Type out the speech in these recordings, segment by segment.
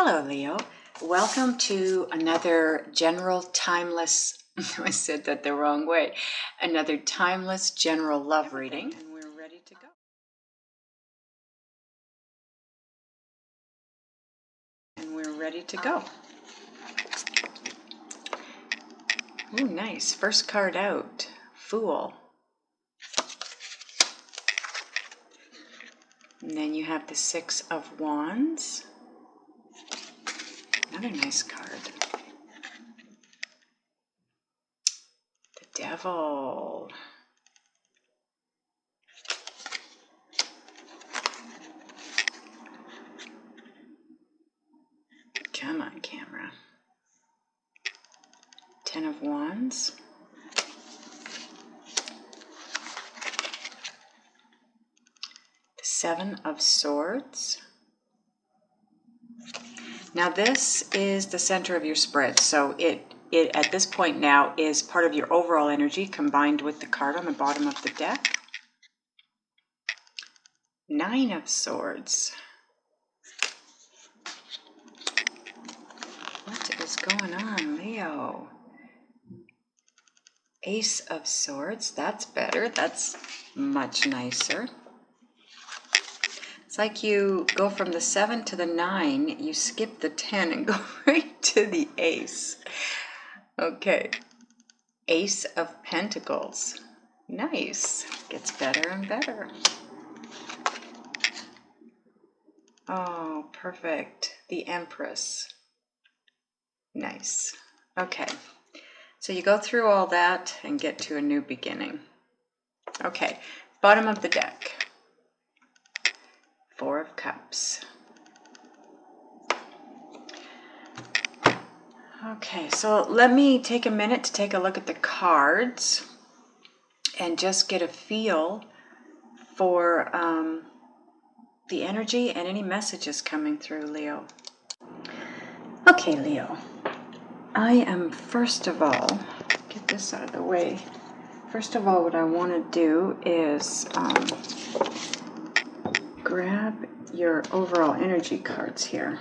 Hello, Leo. Welcome to another general timeless, I said that the wrong way, another timeless general love reading. And we're ready to go. Ooh, nice. First card out, Fool. And then you have the Six of Wands. Another nice card. The Devil. Come on, camera. Ten of Wands. The Seven of Swords. Now this is the center of your spread, so it at this point now is part of your overall energy combined with the card on the bottom of the deck. Nine of Swords. What is going on, Leo? Ace of Swords. That's better. That's much nicer. It's like you go from the 7 to the 9, you skip the 10 and go right to the Ace. Okay. Ace of Pentacles. Nice. Gets better and better. Oh, perfect. The Empress. Nice. Okay. So you go through all that and get to a new beginning. Okay. Bottom of the deck. Four of Cups. Okay, so let me take a minute to take a look at the cards and just get a feel for the energy and any messages coming through, Leo. Okay, Leo. I am, first of all, get this out of the way. First of all, what I want to do is grab your overall energy cards here.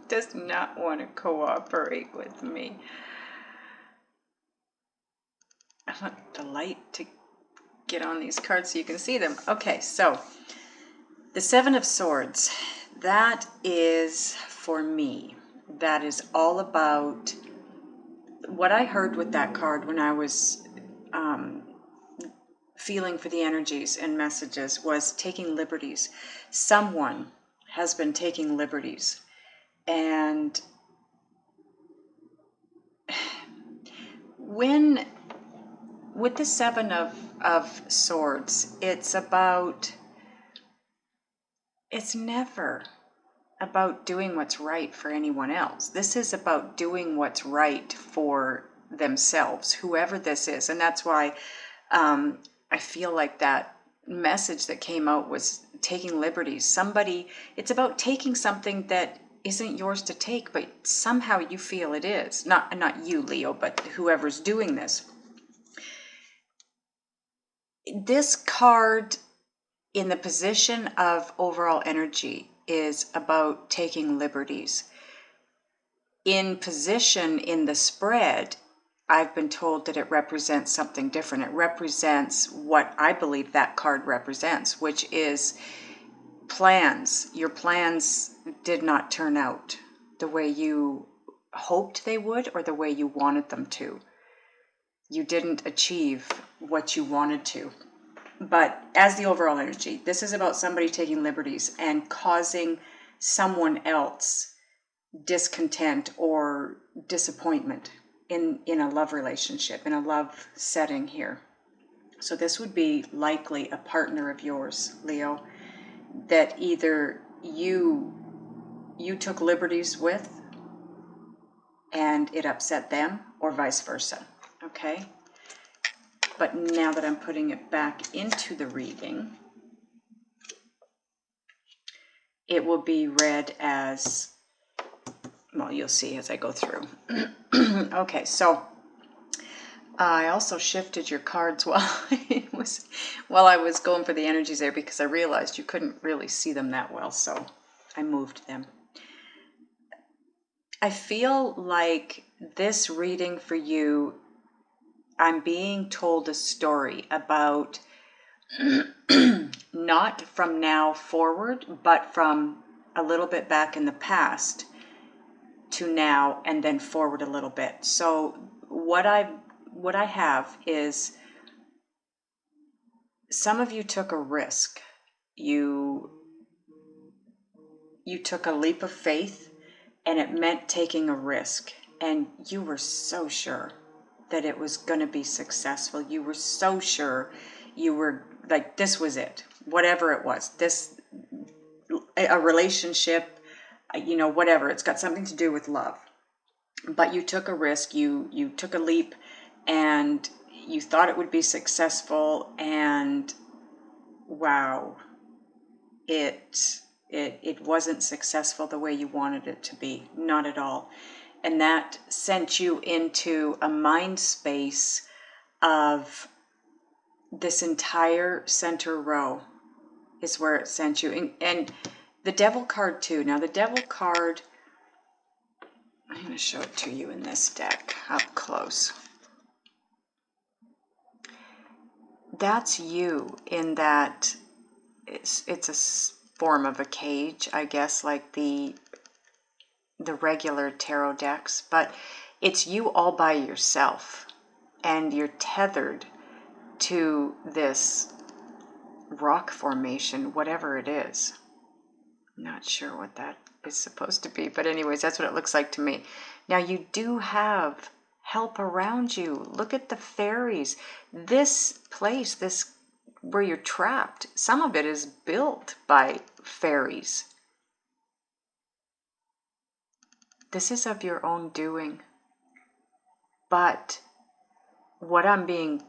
Does not want to cooperate with me. I want the light to get on these cards so you can see them. Okay, so the Seven of Swords, that is for me. That is all about what I heard with that card when I was feeling for the energies and messages was taking liberties. Someone has been taking liberties. And with the Seven of Swords, it's never about doing what's right for anyone else. This is about doing what's right for themselves, whoever this is. And that's why I feel like that message that came out was taking liberties. It's about taking something that isn't yours to take, but somehow you feel it is. Not you, Leo, but whoever's doing this. This card in the position of overall energy is about taking liberties. In position in the spread, I've been told that it represents something different. It represents what I believe that card represents, which is plans. Your plans did not turn out the way you hoped they would or the way you wanted them to. You didn't achieve what you wanted to. But as the overall energy, this is about somebody taking liberties and causing someone else discontent or disappointment in a love relationship, in a love setting here. So this would be likely a partner of yours, Leo, that either you took liberties with and it upset them, or vice versa, okay? But now that I'm putting it back into the reading, it will be read as, well, you'll see as I go through. Okay, so I also shifted your cards while I was going for the energies there, because I realized you couldn't really see them that well, so I moved them. I feel like this reading for you, I'm being told a story about not from now forward, but from a little bit back in the past to now, and then forward a little bit. So what I have is, some of you took a risk. You took a leap of faith, and it meant taking a risk, and you were so sure that it was going to be successful. You were so sure, you were like, this was it, whatever it was, this, a relationship, whatever, it's got something to do with love. But you took a risk, you took a leap, and you thought it would be successful, and wow, it wasn't successful the way you wanted it to be, not at all. And that sent you into a mind space of this entire center row is where it sent you. And the devil card too. Now the devil card, I'm going to show it to you in this deck up close. That's you, in that it's a form of a cage, I guess, like the regular tarot decks, but it's you all by yourself, and you're tethered to this rock formation, whatever it is. I'm not sure what that is supposed to be, but anyways, that's what it looks like to me. Now you do have help around you. Look at the fairies. This place, this where you're trapped, some of it is built by fairies. This is of your own doing. But what I'm being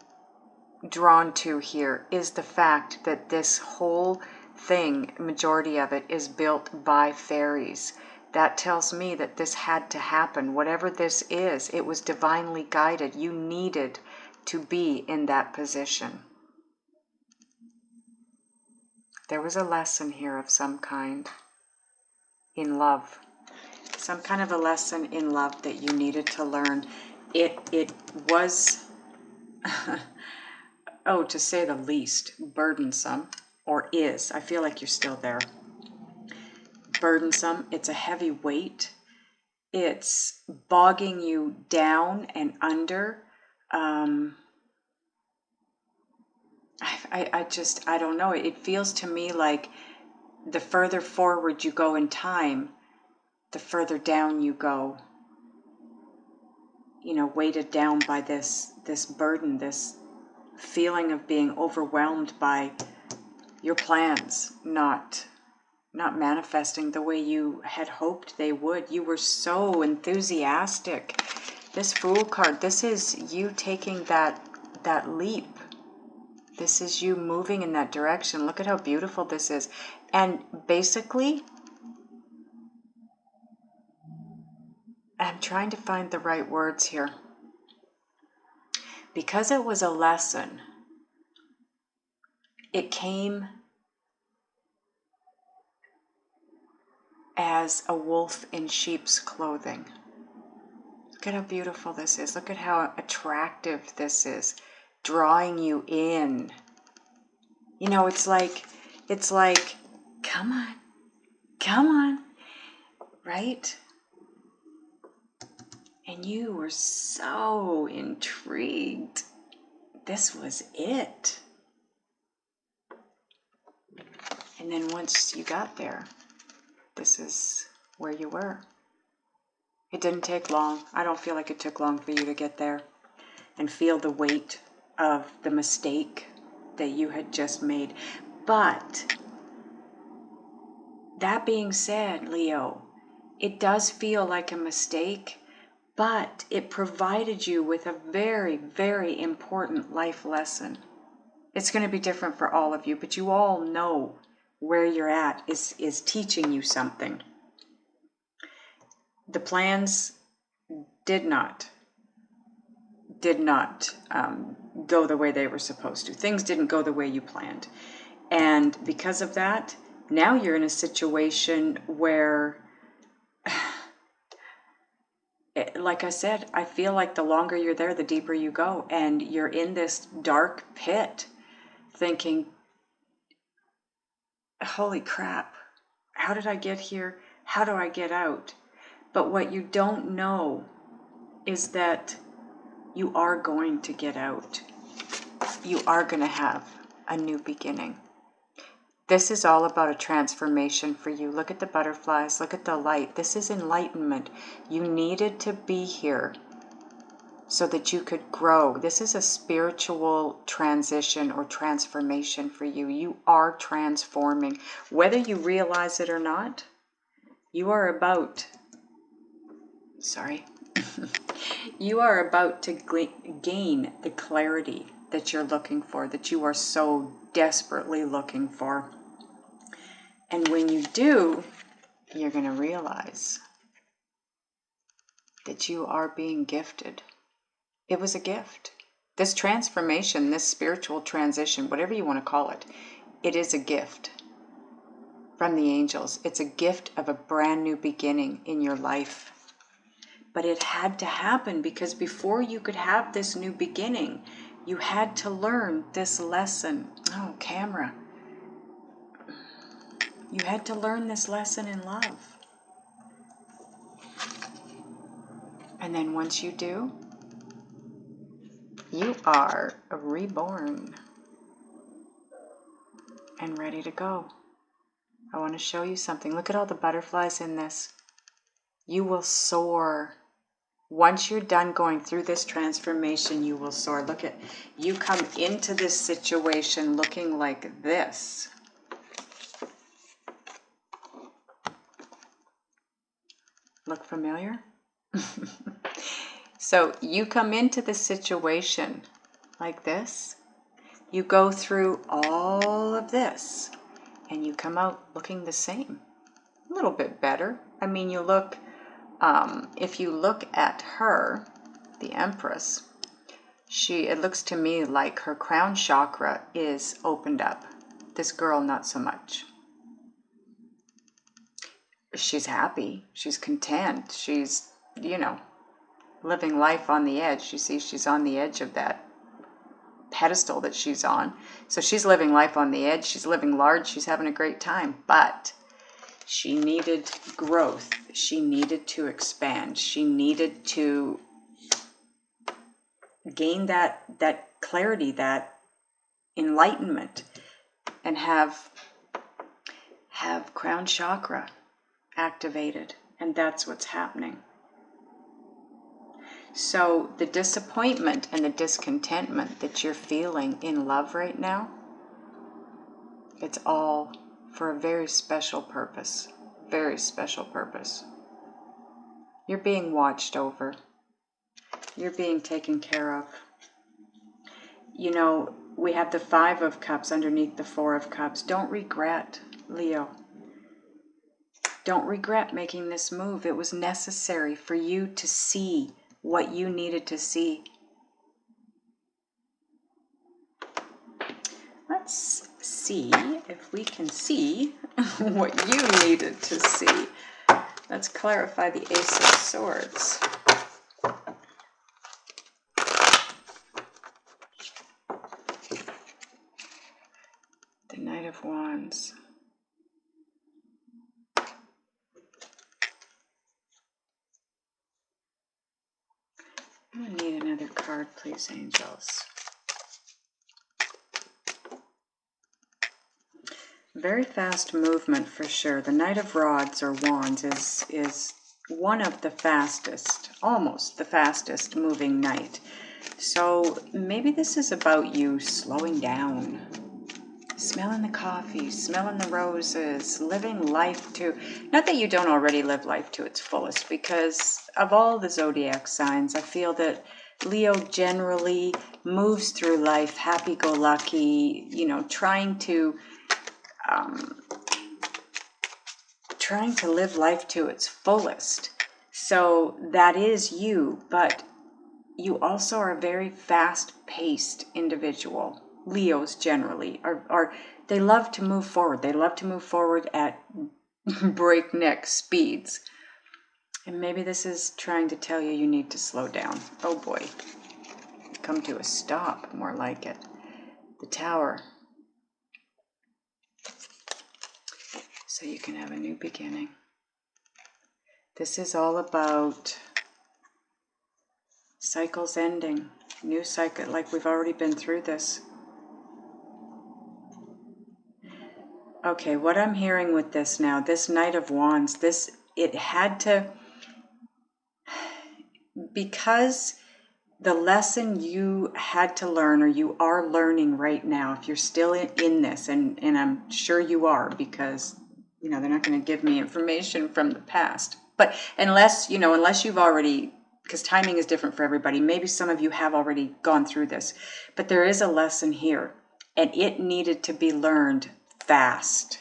drawn to here is the fact that this whole thing, majority of it, is built by fairies. That tells me that this had to happen. Whatever this is, it was divinely guided. You needed to be in that position. There was a lesson here of some kind in love. Some kind of a lesson in love that you needed to learn. It was, oh, to say the least, burdensome, or is. I feel like you're still there. Burdensome. It's a heavy weight. It's bogging you down and under. I don't know. It feels to me like the further forward you go in time, the further down you go, weighted down by this burden, this feeling of being overwhelmed by your plans not manifesting the way you had hoped they would. You were so enthusiastic. This Fool card, this is you taking that leap. This is you moving in that direction. Look at how beautiful this is. And basically, I'm trying to find the right words here. Because it was a lesson, it came as a wolf in sheep's clothing. Look at how beautiful this is. Look at how attractive this is, drawing you in. It's like, come on, right? And you were so intrigued. This was it. And then once you got there, this is where you were. It didn't take long. I don't feel like it took long for you to get there and feel the weight of the mistake that you had just made. But that being said, Leo, it does feel like a mistake, but it provided you with a very, very important life lesson. It's going to be different for all of you, but you all know where you're at is teaching you something. The plans did not go the way they were supposed to. Things didn't go the way you planned. And because of that, now you're in a situation where, like I said, I feel like the longer you're there, the deeper you go. And you're in this dark pit thinking, holy crap, how did I get here? How do I get out? But what you don't know is that you are going to get out. You are going to have a new beginning. This is all about a transformation for you. Look at the butterflies. Look at the light. This is enlightenment. You needed to be here so that you could grow. This is a spiritual transition or transformation for you. You are transforming. Whether you realize it or not, you are about... you are about to gain the clarity that you're looking for, that you are so desperately looking for. And when you do, you're going to realize that you are being gifted. It was a gift. This transformation, this spiritual transition, whatever you want to call it, it is a gift from the angels. It's a gift of a brand new beginning in your life. But it had to happen because before you could have this new beginning, you had to learn this lesson. Oh, camera. You had to learn this lesson in love. And then once you do, you are reborn and ready to go. I want to show you something. Look at all the butterflies in this. You will soar. Once you're done going through this transformation, you will soar. Look at, you come into this situation looking like this. Look familiar? So you come into the situation like this. You go through all of this and you come out looking the same. A little bit better. I mean, you look... if you look at her, the Empress, it looks to me like her crown chakra is opened up. This girl, not so much. She's happy. She's content. She's, living life on the edge. You see, she's on the edge of that pedestal that she's on. So she's living life on the edge. She's living large. She's having a great time. But she needed growth. She needed to expand. She needed to gain that clarity, that enlightenment, and have crown chakra activated. And that's what's happening. So the disappointment and the discontentment that you're feeling in love right now, it's all for a very special purpose. Very special purpose. You're being watched over. You're being taken care of. We have the 5 of Cups underneath the 4 of Cups. Don't regret, Leo. Don't regret making this move. It was necessary for you to see what you needed to see. Let's see if we can see what you needed to see. Let's clarify the Ace of Swords. The Knight of Wands. I'm going to need another card, please, angels. Very fast movement for sure. The Knight of Rods or Wands is one of the fastest, almost the fastest moving knight. So maybe this is about you slowing down, smelling the coffee, smelling the roses, living life to, not that you don't already live life to its fullest, because of all the zodiac signs, I feel that Leo generally moves through life happy-go-lucky, trying to trying to live life to its fullest. So that is you, but you also are a very fast-paced individual. Leos generally are they love to move forward. They love to move forward at breakneck speeds. And maybe this is trying to tell you you need to slow down. Oh boy. Come to a stop, more like it. The Tower. So you can have a new beginning. This is all about cycles ending. New cycle, like we've already been through this. Okay, what I'm hearing with this now, this Knight of Wands, it had to, because the lesson you had to learn, or you are learning right now, if you're still in this, and I'm sure you are, because, you know, they're not going to give me information from the past. But unless you've already, because timing is different for everybody, maybe some of you have already gone through this, but there is a lesson here, and it needed to be learned fast,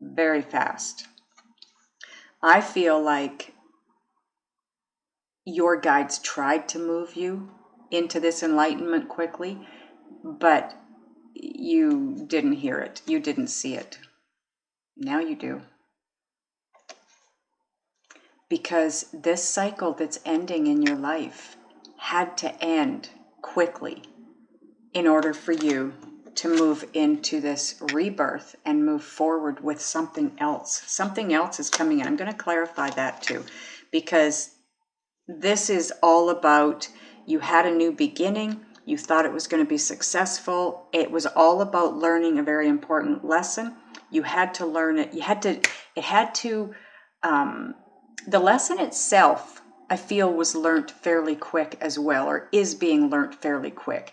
very fast. I feel like your guides tried to move you into this enlightenment quickly, but you didn't hear it. You didn't see it. Now you do. Because this cycle that's ending in your life had to end quickly in order for you to move into this rebirth and move forward with something else. Something else is coming in. I'm going to clarify that too, because this is all about, you had a new beginning. You thought it was going to be successful. It was all about learning a very important lesson. You had to learn it. The lesson itself, I feel, was learnt fairly quick as well, or is being learnt fairly quick.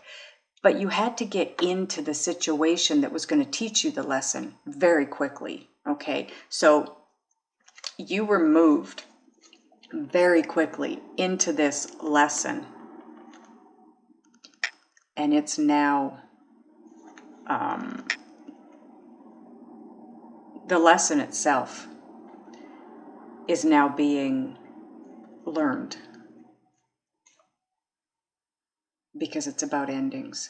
But you had to get into the situation that was going to teach you the lesson very quickly, okay? So you were moved very quickly into this lesson. And it's now, the lesson itself is now being learned. Because it's about endings.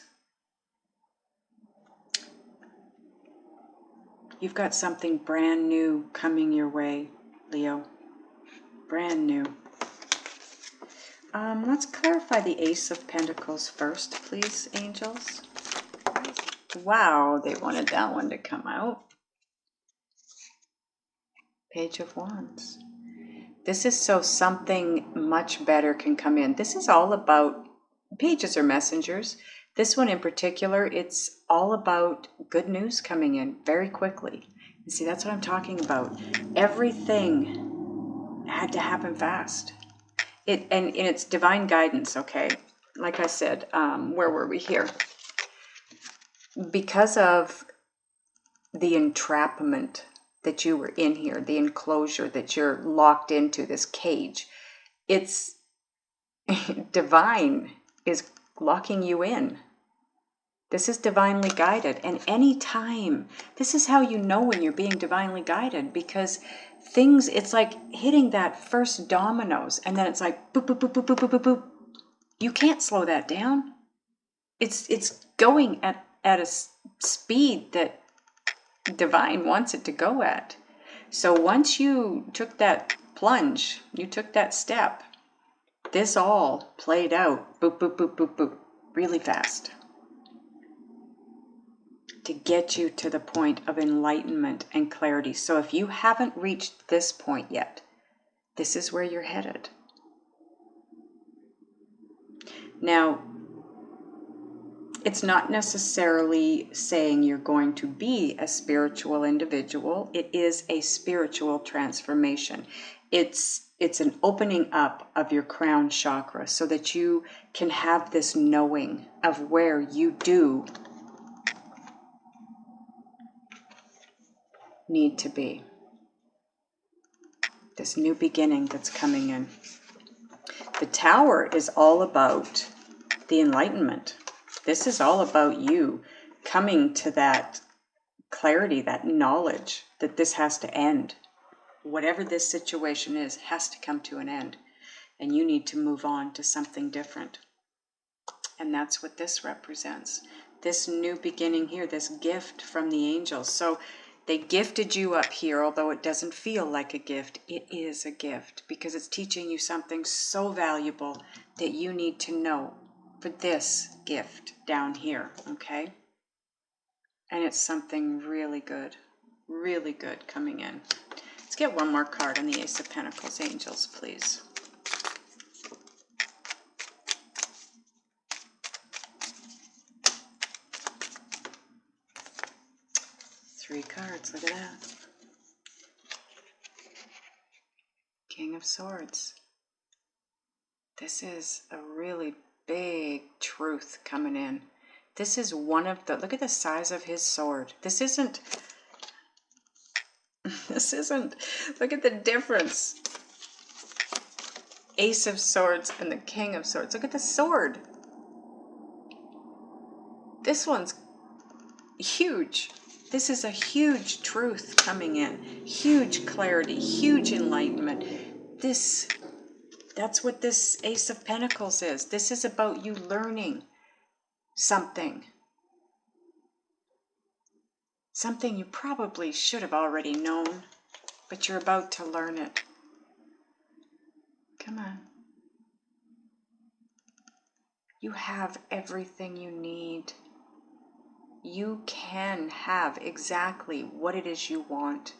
You've got something brand new coming your way, Leo. Brand new. Let's clarify the Ace of Pentacles first, please, angels. Wow, they wanted that one to come out. Page of Wands. This is so something much better can come in. This is all about, pages are messengers. This one in particular, it's all about good news coming in very quickly. You see, that's what I'm talking about. Everything had to happen fast. And it's divine guidance, okay? Like I said, where were we here? Because of the entrapment that you were in here, the enclosure that you're locked into, this cage, it's divine is locking you in. This is divinely guided. And anytime, this is how you know when you're being divinely guided, because things, it's like hitting that first dominoes, and then it's like boop, boop, boop, boop, boop, boop, boop, boop. You can't slow that down. It's going at a speed that divine wants it to go at. So once you took that plunge, you took that step, this all played out, boop, boop, boop, boop, boop, really fast, to get you to the point of enlightenment and clarity. So if you haven't reached this point yet, this is where you're headed. Now, it's not necessarily saying you're going to be a spiritual individual. It is a spiritual transformation. It's an opening up of your crown chakra so that you can have this knowing of where you do need to be. This new beginning that's coming in. The Tower is all about the enlightenment. This is all about you coming to that clarity, that knowledge that this has to end. Whatever this situation is has to come to an end, and you need to move on to something different. And that's what this represents. This new beginning here, this gift from the angels. So they gifted you up here, although it doesn't feel like a gift. It is a gift because it's teaching you something so valuable that you need to know for this gift down here, okay? And it's something really good coming in. Let's get one more card on the Ace of Pentacles, angels, please. Three cards, look at that. King of Swords. This is a really big truth coming in. This is one of the, look at the size of his sword. This isn't, look at the difference. Ace of Swords and the King of Swords. Look at the sword. This one's huge. This is a huge truth coming in. Huge clarity, huge enlightenment. That's what this Ace of Pentacles is. This is about you learning something. Something you probably should have already known, but you're about to learn it. Come on. You have everything you need. You can have exactly what it is you want.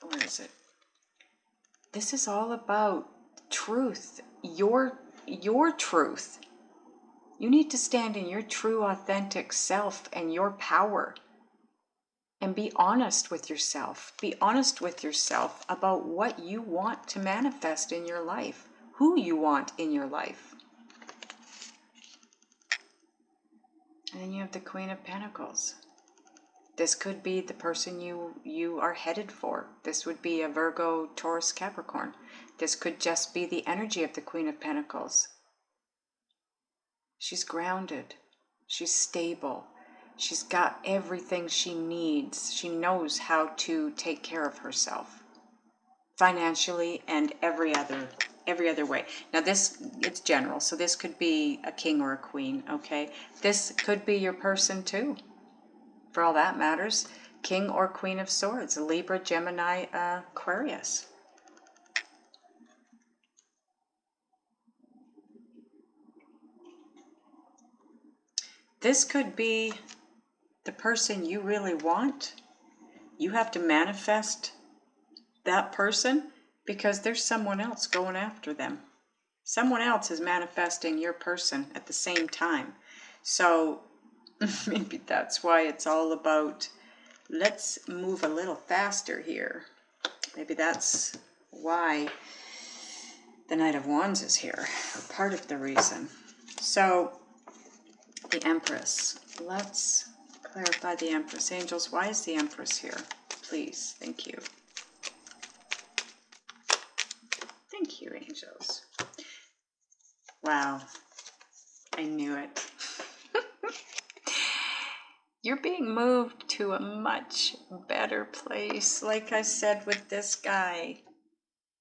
Where is it? This is all about truth, your truth. You need to stand in your true, authentic self and your power. And be honest with yourself. Be honest with yourself about what you want to manifest in your life, who you want in your life. And then you have the Queen of Pentacles. This could be the person you are headed for. This would be a Virgo, Taurus, Capricorn. This could just be the energy of the Queen of Pentacles. She's grounded. She's stable. She's got everything she needs. She knows how to take care of herself financially and every other way. Now it's general, so this could be a king or a queen, okay? This could be your person too, for all that matters. King or Queen of Swords, Libra, Gemini, Aquarius. This could be the person you really want. You have to manifest that person because there's someone else going after them. Someone else is manifesting your person at the same time. So maybe that's why it's all about, let's move a little faster here. Maybe that's why the Knight of Wands is here, or part of the reason. So the Empress. Let's clarify the Empress. Angels, why is the Empress here? Please, thank you. Thank you, angels. Wow, I knew it. You're being moved to a much better place. Like I said with this guy,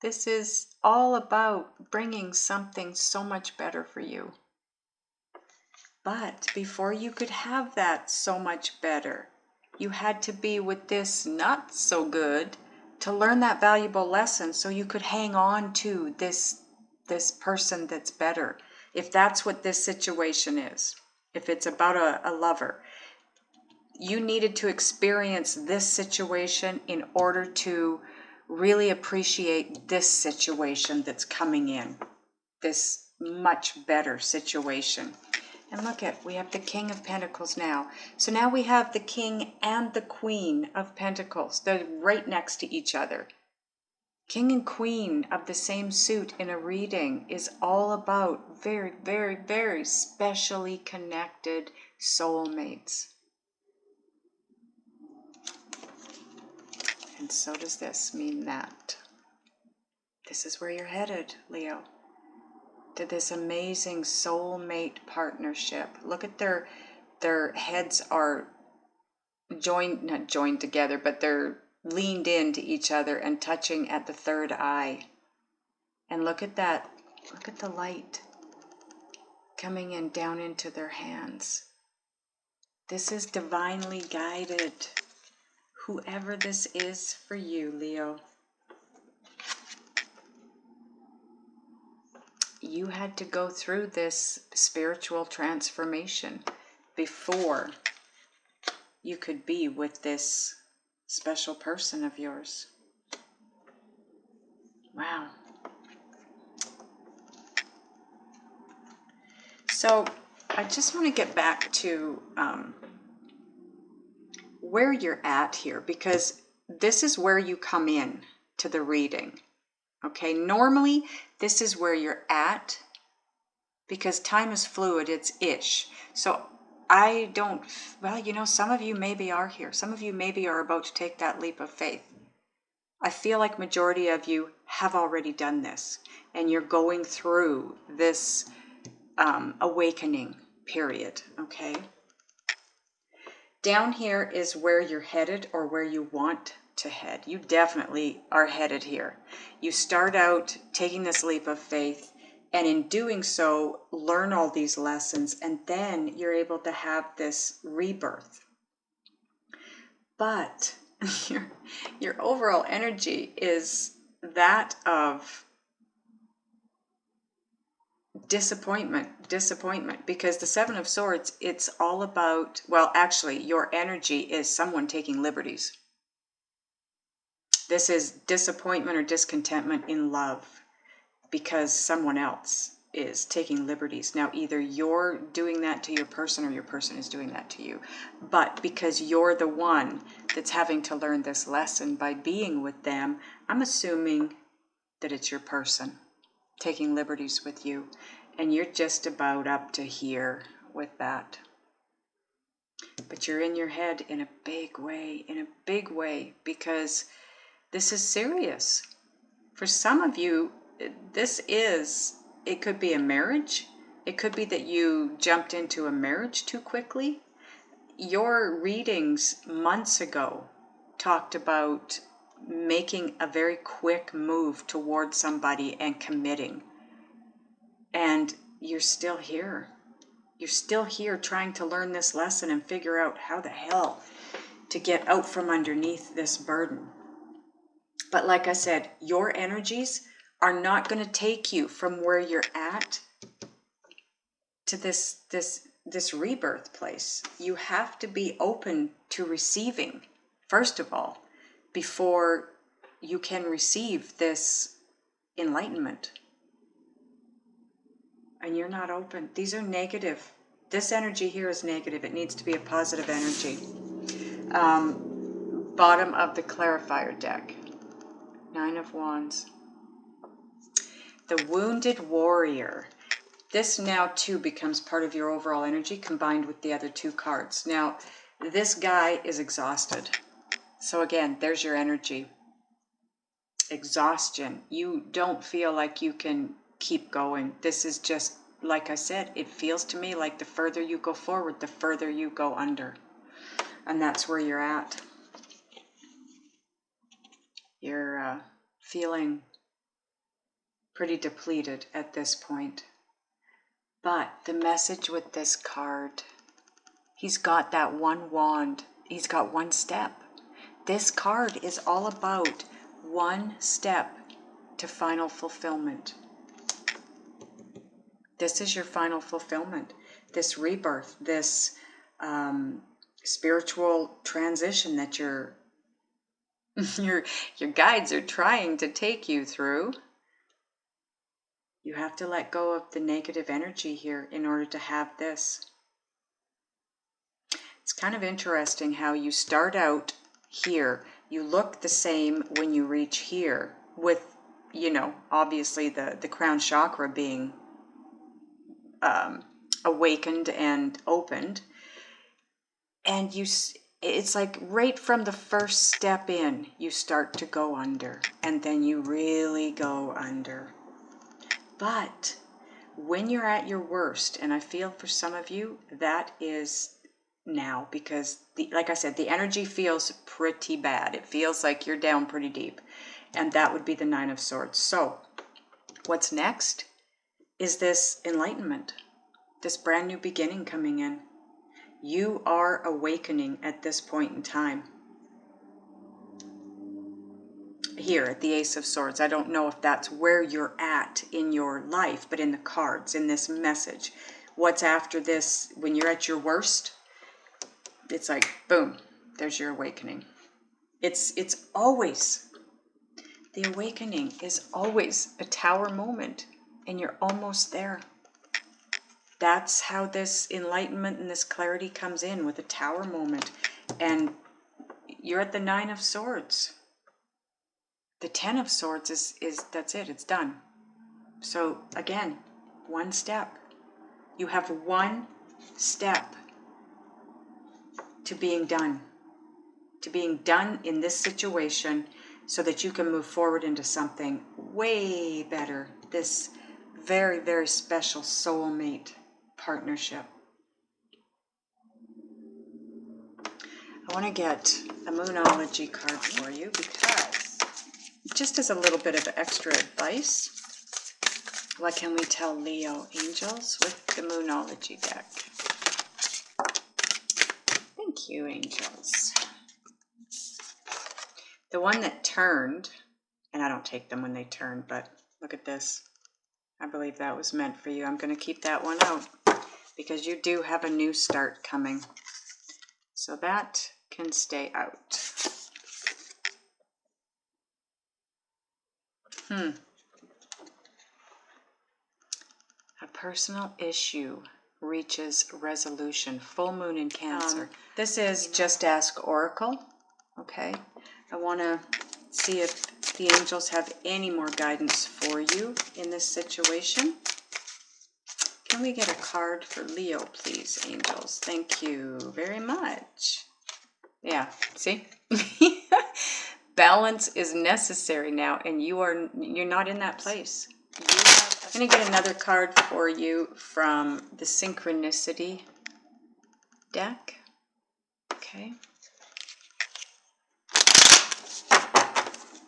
this is all about bringing something so much better for you. But before you could have that so much better, you had to be with this not so good to learn that valuable lesson so you could hang on to this person that's better. If that's what this situation is, if it's about a lover, you needed to experience this situation in order to really appreciate this situation that's coming in, this much better situation. And look at, we have the King of Pentacles now. So now we have the King and the Queen of Pentacles. They're right next to each other. King and Queen of the same suit in a reading is all about very, very, very specially connected soulmates. And so does this mean that. This is where you're headed, Leo. To this amazing soulmate partnership. Look at their heads are not joined together, but they're leaned into each other and touching at the third eye. And look at that. Look at the light coming in down into their hands. This is divinely guided. Whoever this is for you, Leo. You had to go through this spiritual transformation before you could be with this special person of yours. Wow. So I just want to get back to where you're at here, because this is where you come in to the reading. Okay, normally this is where you're at, because time is fluid, it's ish. So I don't, well, you know, some of you maybe are here. Some of you maybe are about to take that leap of faith. I feel like majority of you have already done this, and you're going through this awakening period, okay? Down here is where you're headed, or where you want to head. You definitely are headed here. You start out taking this leap of faith, and in doing so, learn all these lessons, and then you're able to have this rebirth. But your overall energy is that of disappointment, because the Seven of Swords, it's all about, well, actually, your energy is someone taking liberties. This is disappointment or discontentment in love because someone else is taking liberties. Now, either you're doing that to your person or your person is doing that to you. But because you're the one that's having to learn this lesson by being with them, I'm assuming that it's your person taking liberties with you. And you're just about up to here with that. But you're in your head in a big way, because this is serious. For some of you, it could be a marriage. It could be that you jumped into a marriage too quickly. Your readings months ago talked about making a very quick move towards somebody and committing. And you're still here. You're still here trying to learn this lesson and figure out how the hell to get out from underneath this burden. But like I said, your energies are not going to take you from where you're at to this rebirth place. You have to be open to receiving, first of all, before you can receive this enlightenment. And you're not open. These are negative. This energy here is negative. It needs to be a positive energy. Bottom of the clarifier deck. 9 of Wands. The Wounded Warrior. This now too becomes part of your overall energy combined with the other two cards. Now, this guy is exhausted. So again, there's your energy. Exhaustion. You don't feel like you can keep going. This is just, like I said, it feels to me like the further you go forward, the further you go under. And that's where you're at. You're feeling pretty depleted at this point. But the message with this card, he's got that one wand. He's got one step. This card is all about one step to final fulfillment. This is your final fulfillment. This rebirth, this spiritual transition that your guides are trying to take you through. You have to let go of the negative energy here in order to have this. It's kind of interesting how you start out here. You look the same when you reach here with, you know, obviously the crown chakra being awakened and opened. And it's like right from the first step in, you start to go under, and then you really go under. But when you're at your worst, and I feel for some of you, that is now, because like I said, the energy feels pretty bad. It feels like you're down pretty deep, and that would be the Nine of Swords. So what's next is this enlightenment, this brand new beginning coming in. You are awakening at this point in time. Here at the Ace of Swords, I don't know if that's where you're at in your life, but in the cards, in this message, what's after this, when you're at your worst, it's like, boom, there's your awakening. It's always, the awakening is always a tower moment, and you're almost there. That's how this enlightenment and this clarity comes in, with a tower moment. And you're at the Nine of Swords. The Ten of Swords is that's it, it's done. So again, one step. You have one step to being done. To being done in this situation, so that you can move forward into something way better. This very, very special soulmate partnership. I want to get a Moonology card for you, because just as a little bit of extra advice, what can we tell Leo angels with the Moonology deck? Thank you, angels. The one that turned, and I don't take them when they turn, but look at this. I believe that was meant for you. I'm going to keep that one out, because you do have a new start coming. So that can stay out. A personal issue reaches resolution. Full moon in Cancer. This is Just Ask Oracle. Okay. I want to see if the angels have any more guidance for you in this situation. Can we get a card for Leo, please, angels? Thank you very much. Yeah, see? Balance is necessary now, and you're not in that place. I'm going to get another card for you from the Synchronicity deck. Okay.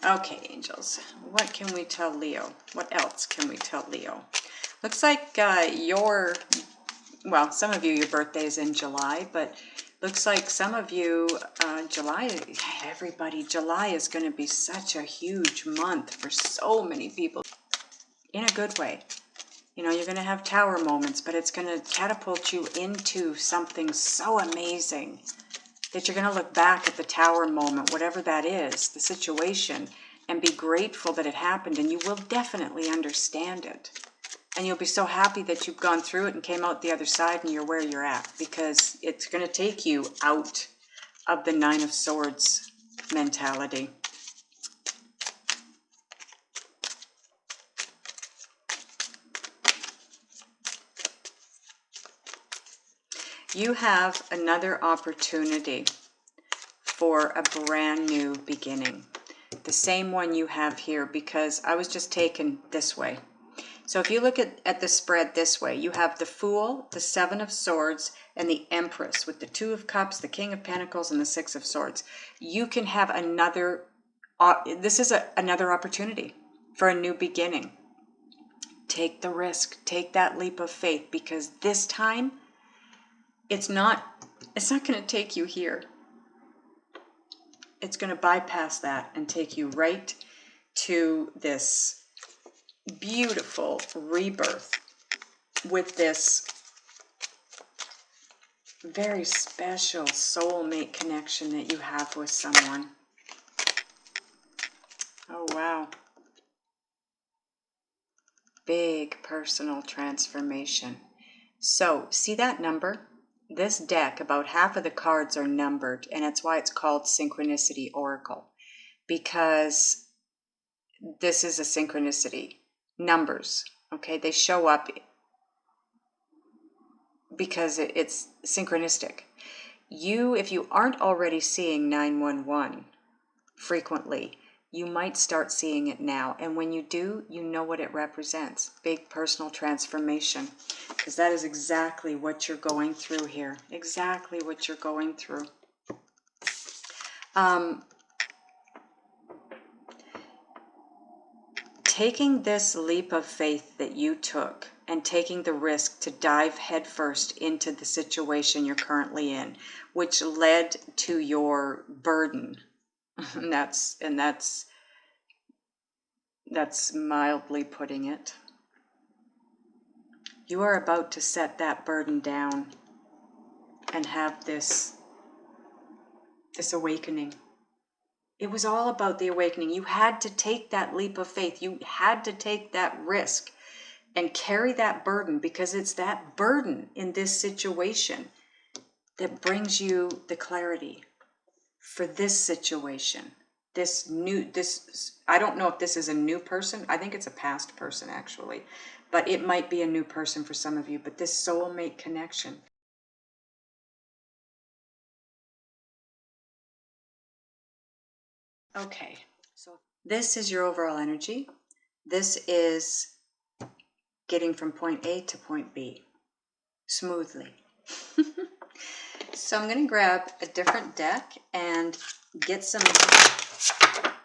Okay, angels. What can we tell Leo? What else can we tell Leo? Looks like well, some of you, your birthday is in July, but looks like some of you, July is going to be such a huge month for so many people, in a good way. You know, you're going to have tower moments, but it's going to catapult you into something so amazing that you're going to look back at the tower moment, whatever that is, the situation, and be grateful that it happened, and you will definitely understand it. And you'll be so happy that you've gone through it and came out the other side and you're where you're at, because it's going to take you out of the Nine of Swords mentality. You have another opportunity for a brand new beginning. The same one you have here, because I was just taken this way. So if you look at the spread this way, you have the Fool, the Seven of Swords, and the Empress with the Two of Cups, the King of Pentacles, and the Six of Swords. You can have another, this is another opportunity for a new beginning. Take the risk, take that leap of faith, because this time it's not going to take you here. It's going to bypass that and take you right to this beautiful rebirth with this very special soulmate connection that you have with someone. Oh, wow. Big personal transformation. So, see that number? This deck, about half of the cards are numbered, and that's why it's called Synchronicity Oracle, because this is a synchronicity. Numbers, okay? They show up because it's synchronistic. If you aren't already seeing 911 frequently, You might start seeing it now. And when you do, you know what it represents. Big personal transformation. Because that is exactly what you're going through here. Exactly what you're going through. Taking this leap of faith that you took and taking the risk to dive headfirst into the situation you're currently in, which led to your burden. and that's mildly putting it. You are about to set that burden down and have this awakening. It was all about the awakening. You had to take that leap of faith. You had to take that risk and carry that burden, because it's that burden in this situation that brings you the clarity for this situation. I don't know if this is a new person. I think it's a past person, actually, but it might be a new person for some of you. But this soulmate connection. Okay, so this is your overall energy. This is getting from point A to point B smoothly. So I'm going to grab a different deck and get some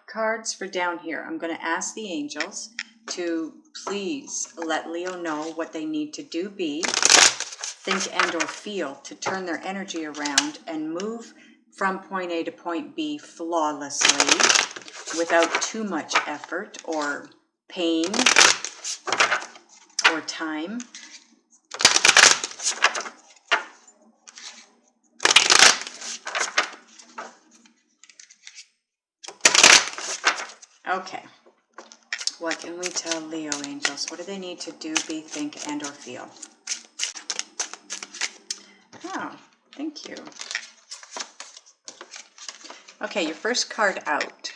cards for down here. I'm going to ask the angels to please let Leo know what they need to do, be, think, and or feel to turn their energy around and move from point A to point B flawlessly without too much effort or pain or time. Okay. What can we tell Leo angels? What do they need to do, be, think, and or feel? Oh, thank you. Okay, your first card out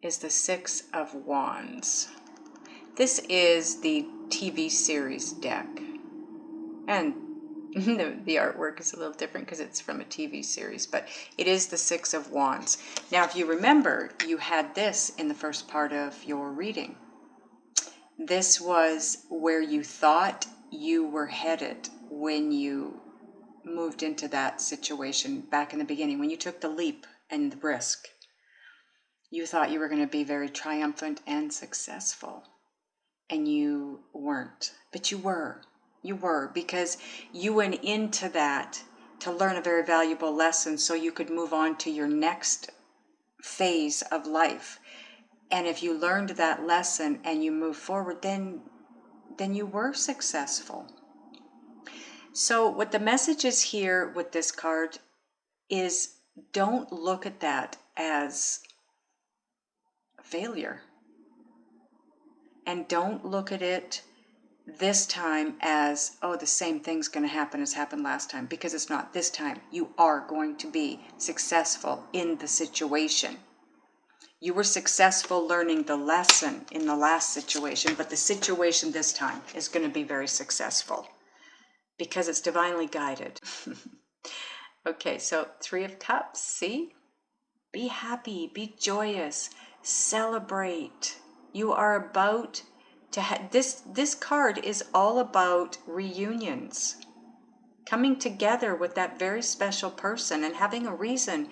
is the Six of Wands. This is the TV series deck. And the artwork is a little different because it's from a TV series, but it is the Six of Wands. Now, if you remember, you had this in the first part of your reading. This was where you thought you were headed when you moved into that situation back in the beginning, when you took the leap and the risk. You thought you were going to be very triumphant and successful, and you weren't, but you were. You were, because you went into that to learn a very valuable lesson so you could move on to your next phase of life. And if you learned that lesson and you move forward, then you were successful. So what the message is here with this card is, don't look at that as failure. And don't look at it this time as, oh, the same thing's going to happen as happened last time, because it's not. This time you are going to be successful in the situation. You were successful learning the lesson in the last situation, but the situation this time is going to be very successful because it's divinely guided. Okay, so Three of Cups, see? Be happy, be joyous, celebrate. You are about to this card is all about reunions, coming together with that very special person and having a reason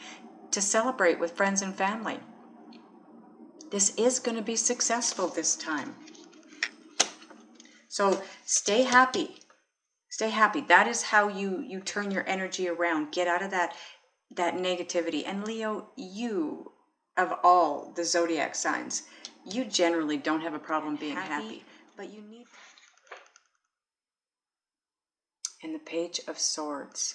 to celebrate with friends and family. This is going to be successful this time. So stay happy. Stay happy. That is how you turn your energy around. Get out of that negativity. And Leo, you, of all the zodiac signs, you generally don't have a problem being happy, but you need. And the Page of Swords.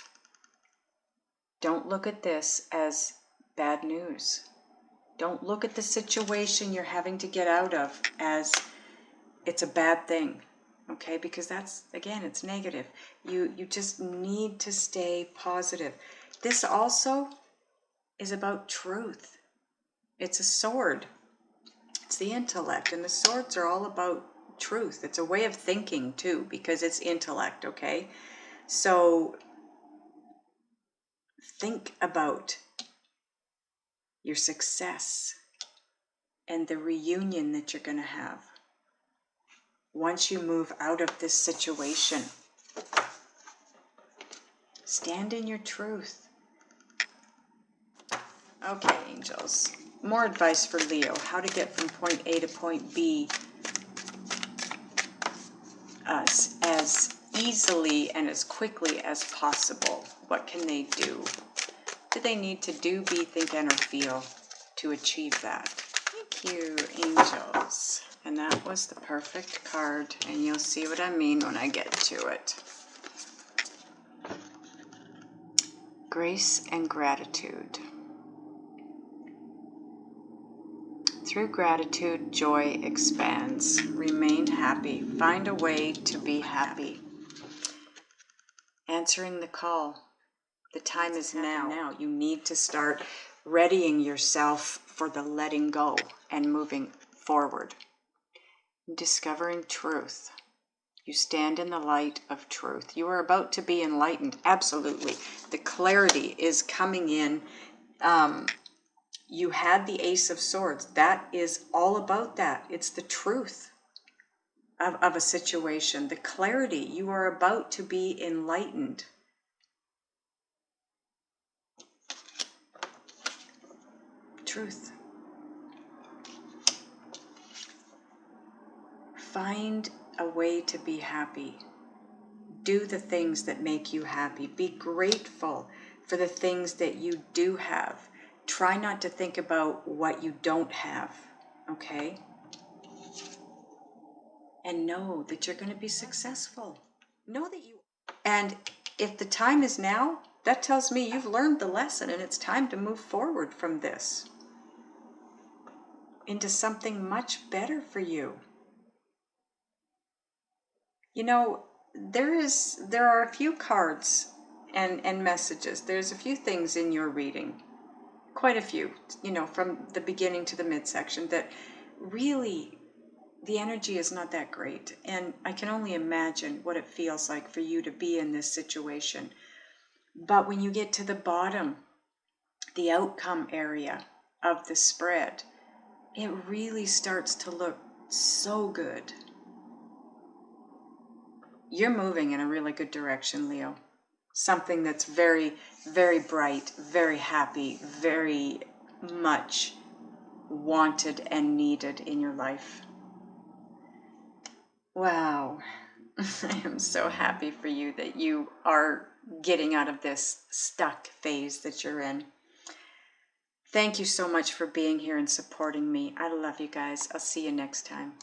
Don't look at this as bad news. Don't look at the situation you're having to get out of as it's a bad thing, okay? Because that's, again, it's negative. You just need to stay positive. This also is about truth. It's a sword. It's the intellect, and the swords are all about truth. It's a way of thinking too, because it's intellect, okay? So think about your success, and the reunion that you're going to have once you move out of this situation. Stand in your truth. Okay, angels. More advice for Leo. How to get from point A to point B as easily and as quickly as possible. What can they do? What do they need to do, be, think, and or feel to achieve that? Thank you, angels. And that was the perfect card, and you'll see what I mean when I get to it. Grace and gratitude. Through gratitude, joy expands. Remain happy. Find a way to be happy. Answering the call. The time is now. You need to start readying yourself for the letting go and moving forward. Discovering truth. You stand in the light of truth. You are about to be enlightened. Absolutely. The clarity is coming in. You had the Ace of Swords. That is all about that. It's the truth of a situation. The clarity. You are about to be enlightened. Truth. Find a way to be happy. Do the things that make you happy. Be grateful for the things that you do have. Try not to think about what you don't have, okay? And know that you're going to be successful. Know that you... And if the time is now, that tells me you've learned the lesson and it's time to move forward from this into something much better for you. You know, there are a few cards and messages. There's a few things in your reading, quite a few, you know, from the beginning to the midsection, that really the energy is not that great. And I can only imagine what it feels like for you to be in this situation. But when you get to the bottom, the outcome area of the spread, it really starts to look so good. You're moving in a really good direction, Leo. Something that's very, very bright, very happy, very much wanted and needed in your life. Wow. I am so happy for you that you are getting out of this stuck phase that you're in. Thank you so much for being here and supporting me. I love you guys. I'll see you next time.